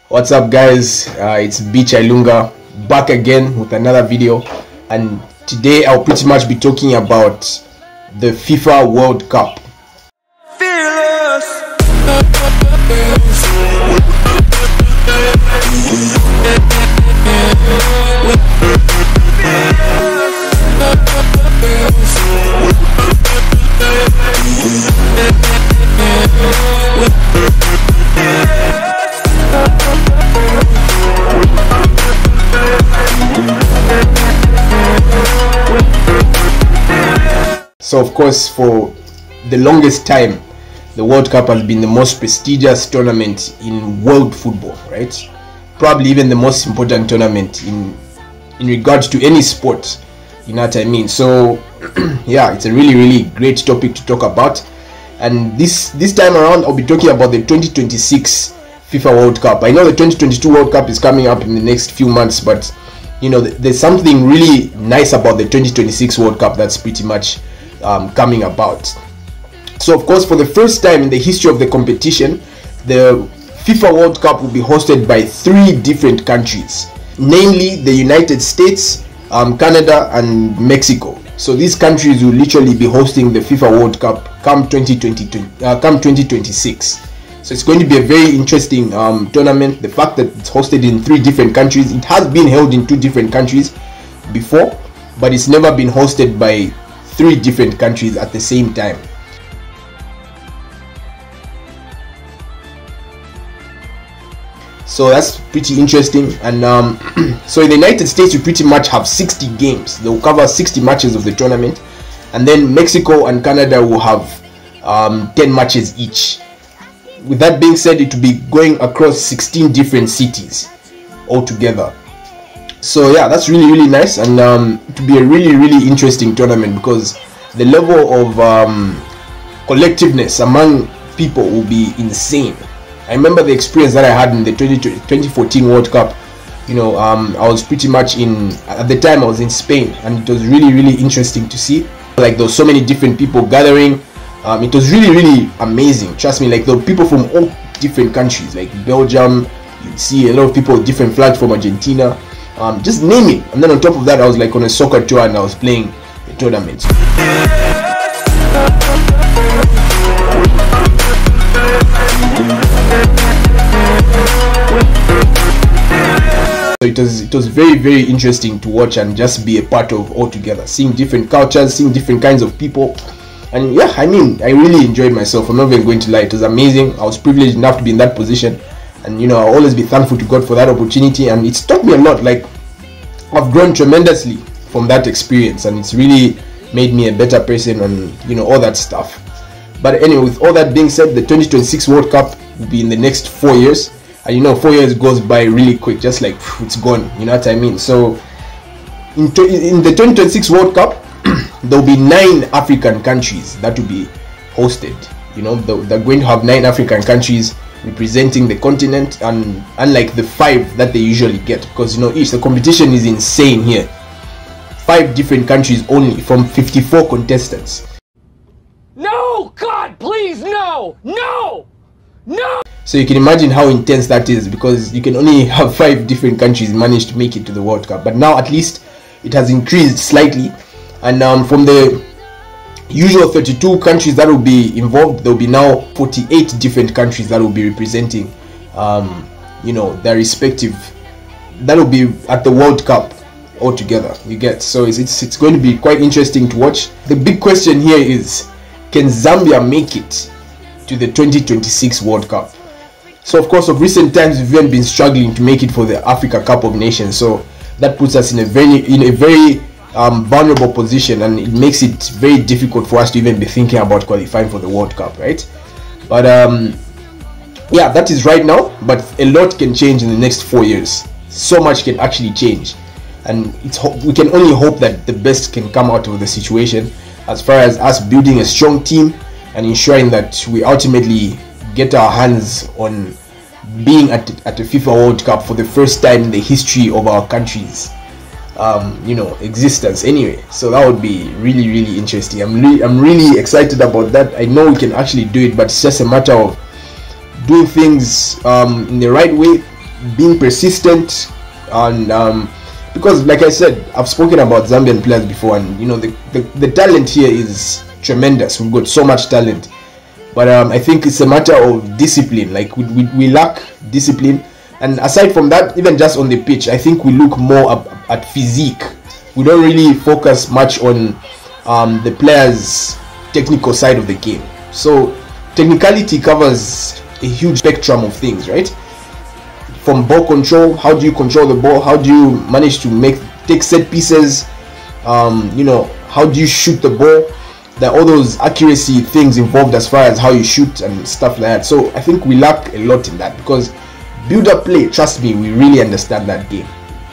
What's up, guys? It's Beach Ilunga back again with another video, and today I'll pretty much be talking about the FIFA World Cup. So of course, for the longest time, the World Cup has been the most prestigious tournament in world football, right? Probably even the most important tournament in regards to any sport, you know what I mean? So yeah, it's a really great topic to talk about. And this time around, I'll be talking about the 2026 FIFA World Cup. I know the 2022 World Cup is coming up in the next few months, but you know, there's something really nice about the 2026 World Cup that's pretty much coming about. So of course, for the first time in the history of the competition, the FIFA World Cup will be hosted by 3 different countries, namely the United States, Canada and Mexico. So these countries will literally be hosting the FIFA World Cup come 2026. So it's going to be a very interesting tournament. The fact that it's hosted in 3 different countries, it has been held in 2 different countries before, but it's never been hosted by 3 different countries at the same time. So that's pretty interesting. And so in the United States, we pretty much have 60 games. They will cover 60 matches of the tournament, and then Mexico and Canada will have 10 matches each. With that being said, it will be going across 16 different cities altogether. So yeah, that's really nice, and it will be a really interesting tournament because the level of collectiveness among people will be insane. I remember the experience that I had in the 2014 World Cup. You know, I was pretty much at the time I was in Spain, and it was really interesting to see. Like, there were so many different people gathering. It was really amazing. Trust me, like, there were people from all different countries, like Belgium. You'd see a lot of people with different flags from Argentina. Just name it. And then on top of that, I was like on a soccer tour and I was playing the tournament. So it was very interesting to watch and just be a part of altogether, seeing different cultures, seeing different kinds of people. And yeah, I mean, I really enjoyed myself. I'm not even going to lie, it was amazing. I was privileged enough to be in that position, and you know, I'll always be thankful to God for that opportunity. And it's taught me a lot. Like, I've grown tremendously from that experience, and it's really made me a better person, and you know, all that stuff. But anyway, with all that being said, the 2026 World Cup will be in the next 4 years, and you know, 4 years goes by really quick, just like it's gone, you know what I mean? So in the 2026 World Cup, there will be 9 African countries that will be hosted. You know, they're going to have 9 African countries representing the continent, and unlike the 5 that they usually get, because you know, the competition is insane here. 5 different countries only from 54 contestants. No, God, please, no. So you can imagine how intense that is, because you can only have 5 different countries manage to make it to the World Cup. But now at least it has increased slightly, and from the usual 32 countries that will be involved, there will be now 48 different countries that will be representing you know, their respective, that will be at the World Cup altogether, you get. So it's going to be quite interesting to watch. The big question here is, can Zambia make it to the 2026 World Cup? So of course, of recent times, we've even been struggling to make it for the Africa Cup of Nations, so that puts us in a very vulnerable position, and it makes it very difficult for us to even be thinking about qualifying for the World Cup, right? But yeah, that is right now, but a lot can change in the next 4 years. So much can actually change, and we can only hope that the best can come out of the situation, as far as us building a strong team and ensuring that we ultimately get our hands on being at the FIFA World Cup for the first time in the history of our country's you know, existence anyway. So that would be really interesting. I'm really excited about that. I know we can actually do it, but it's just a matter of doing things in the right way, being persistent, and because like I said, I've spoken about Zambian players before, and you know the talent here is tremendous. We've got so much talent, but I think it's a matter of discipline. Like we lack discipline, and aside from that, even just on the pitch, I think we look more at physique. We don't really focus much on the players' technical side of the game. So technicality covers a huge spectrum of things, right? From ball control, how do you control the ball? How do you manage to take set pieces? You know, how do you shoot the ball? There are all those accuracy things involved as far as how you shoot and stuff like that. So I think we lack a lot in that, because build-up play, trust me, we really understand that game.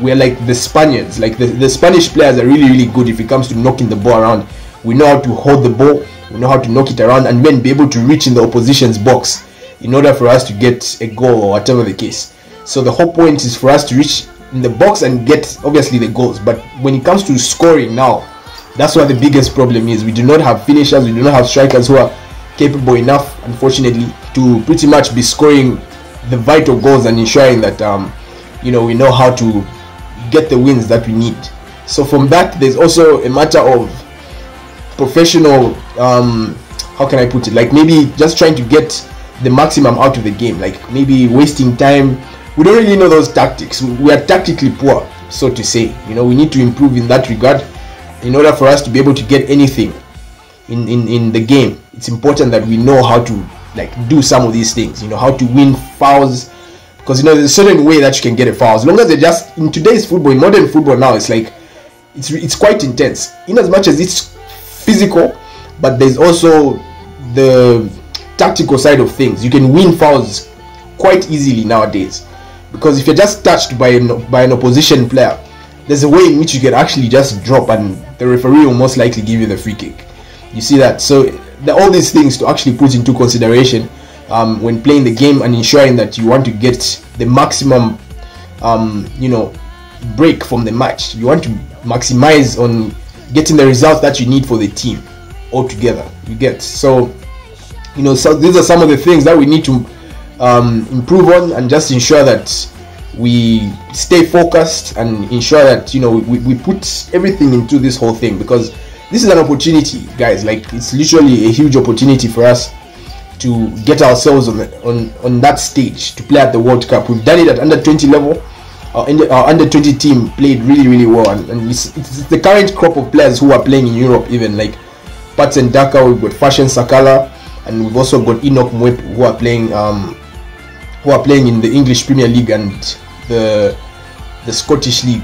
We're like the Spaniards. Like the Spanish players are really, really good if it comes to knocking the ball around. We know how to hold the ball, we know how to knock it around, and then be able to reach in the opposition's box in order for us to get a goal or whatever the case. So the whole point is for us to reach in the box and get obviously the goals. But when it comes to scoring now, that's what the biggest problem is. We do not have finishers, we do not have strikers who are capable enough, unfortunately, to pretty much be scoring the vital goals and ensuring that you know, we know how to get the wins that we need. So from that, there's also a matter of professional, how can I put it, like maybe just trying to get the maximum out of the game, like maybe wasting time. We don't really know those tactics. We are tactically poor, so to say. You know, we need to improve in that regard in order for us to be able to get anything in the game. It's important that we know how to like do some of these things, you know, how to win fouls, because you know there's a certain way that you can get a foul. As long as they're just in today's football, in modern football now, it's like it's quite intense in as much as it's physical, but there's also the tactical side of things. You can win fouls quite easily nowadays, because if you're just touched by an opposition player, there's a way in which you can actually just drop and the referee will most likely give you the free kick. You see that? So there are all these things to actually put into consideration when playing the game and ensuring that you want to get the maximum you know, break from the match. You want to maximize on getting the results that you need for the team altogether. You get? So you know, so these are some of the things that we need to improve on, and just ensure that we stay focused and ensure that, you know, we put everything into this whole thing, because this is an opportunity, guys. Like, it's literally a huge opportunity for us to get ourselves on that stage to play at the World Cup. We've done it at under 20 level. Our under 20 team played really, really well, and it's the current crop of players who are playing in Europe, even like Pats and Daka. We've got Fashion Sakala, and we've also got Enoch Mwep, who are playing in the English Premier League and the Scottish League,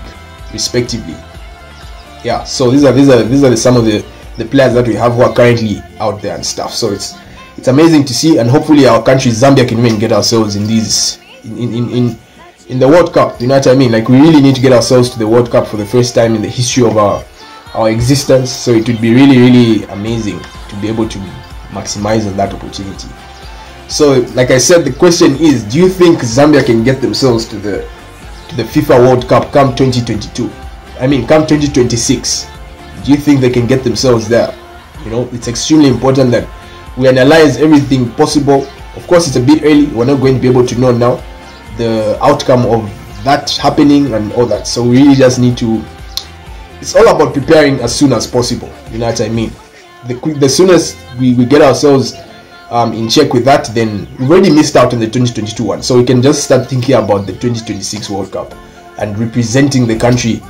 respectively. Yeah, so these are some of the players that we have who are currently out there and stuff. So it's amazing to see, and hopefully our country Zambia can even get ourselves in these in the World Cup. You know what I mean? Like, we really need to get ourselves to the World Cup for the first time in the history of our existence. So it would be really, really amazing to be able to maximize on that opportunity. So like I said, the question is, do you think Zambia can get themselves to the FIFA World Cup come 2022? I mean, come 2026. Do you think they can get themselves there? You know, it's extremely important that we analyze everything possible. Of course, it's a bit early. We're not going to be able to know now the outcome of that happening and all that. So we really just need to, it's all about preparing as soon as possible. You know what I mean? The soonest we get ourselves in check with that, then we've already missed out on the 2022 one. So we can just start thinking about the 2026 World Cup and representing the country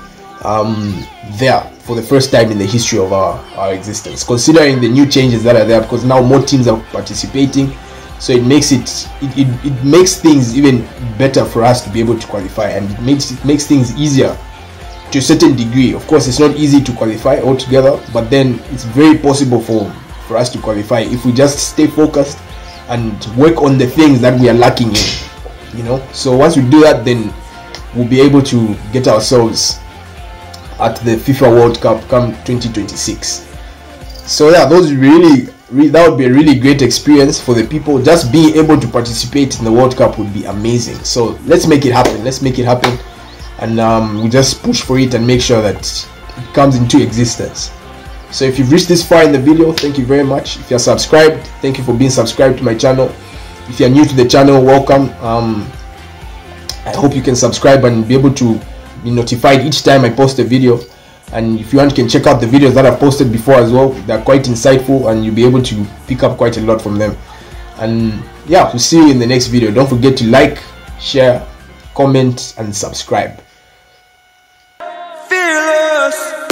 there for the first time in the history of our existence, considering the new changes that are there, because now more teams are participating. So it makes it makes things even better for us to be able to qualify, and it makes things easier to a certain degree. Of course, it's not easy to qualify altogether, but then it's very possible for us to qualify if we just stay focused and work on the things that we are lacking in, you know. So once we do that, then we'll be able to get ourselves at the FIFA World Cup come 2026. So yeah, those really that would be a really great experience for the people. Just being able to participate in the World Cup would be amazing. So let's make it happen, and we just push for it and make sure that it comes into existence. So if you've reached this far in the video, thank you very much. If you're subscribed, thank you for being subscribed to my channel. If you're new to the channel, welcome. I hope you can subscribe and be able to be notified each time I post a video. And if you want, you can check out the videos that I've posted before as well. They're quite insightful and you'll be able to pick up quite a lot from them. And yeah, we'll see you in the next video. Don't forget to like, share, comment and subscribe. Fearless.